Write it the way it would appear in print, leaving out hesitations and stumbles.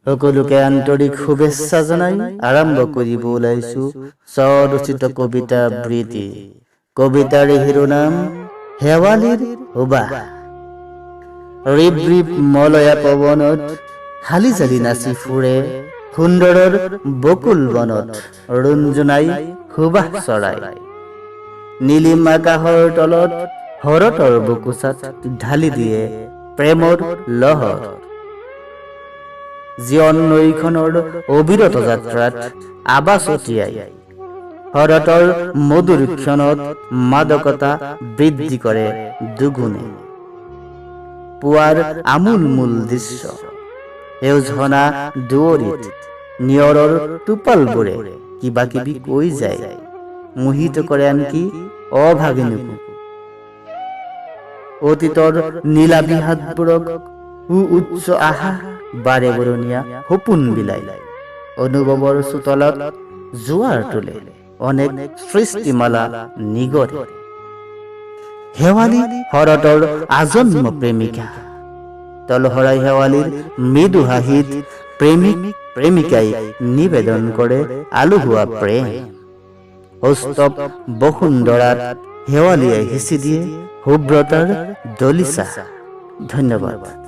সকলোকে আন্তৰিক শুভেচ্ছা জনাই আৰম্ভ কৰিব ওলাইছো স্বৰচিত কবিতা আবৃত্তি। কবিতাৰ শিৰোনাম শেৱালিৰ সুবাস। ৰিপ ৰিপ মলয়া পৱনত হালি জালি নাচি ফুৰে সুন্দৰৰ বকুল বনত ৰুণজনাই সুবাস চৰাই। নীলিম আকাশৰ তলত শৰতৰ বুকুচাত ঢালি দিয়ে প্ৰেমৰ লহৰ। জীৱন নৈখনৰ অবিৰত যাত্ৰাত আবাস ছটিয়াই শৰতৰ মধুৰ ক্ষণত মাদকতা বৃদ্ধি কৰে দুগুণে। পুৱাৰ আমোল মূল দৃশ্য সেউজ ঘনা দুৱৰিত নিয়ৰৰ টোপালবোৰে কিবা কিবি কৈ যায়, মোহিত কৰে আনকি অভাগিনীকো। অতীতৰ নীলাভি হাতবোৰক উচ্চ আশা বাৰে বৰণীয়া সপোন বিলাই অনুভৱৰ চোতলত জোৱাৰ তোলে অনেক সৃষ্টিমালা নিগৰে। শেৱালি শৰতৰ আজন্ম প্ৰেমিকা, তলসৰাই শেৱালিৰ মৃদু হাঁহিত প্ৰেমিক প্ৰেমিকাই নিবেদন কৰে আলহুৱা প্ৰেম। সৌষ্ঠৱ বসুন্ধৰাত শেৱালিয়ে সিঁচি দিয়ে শুভ্ৰতাৰ দলিচা। ধন্যবাদ।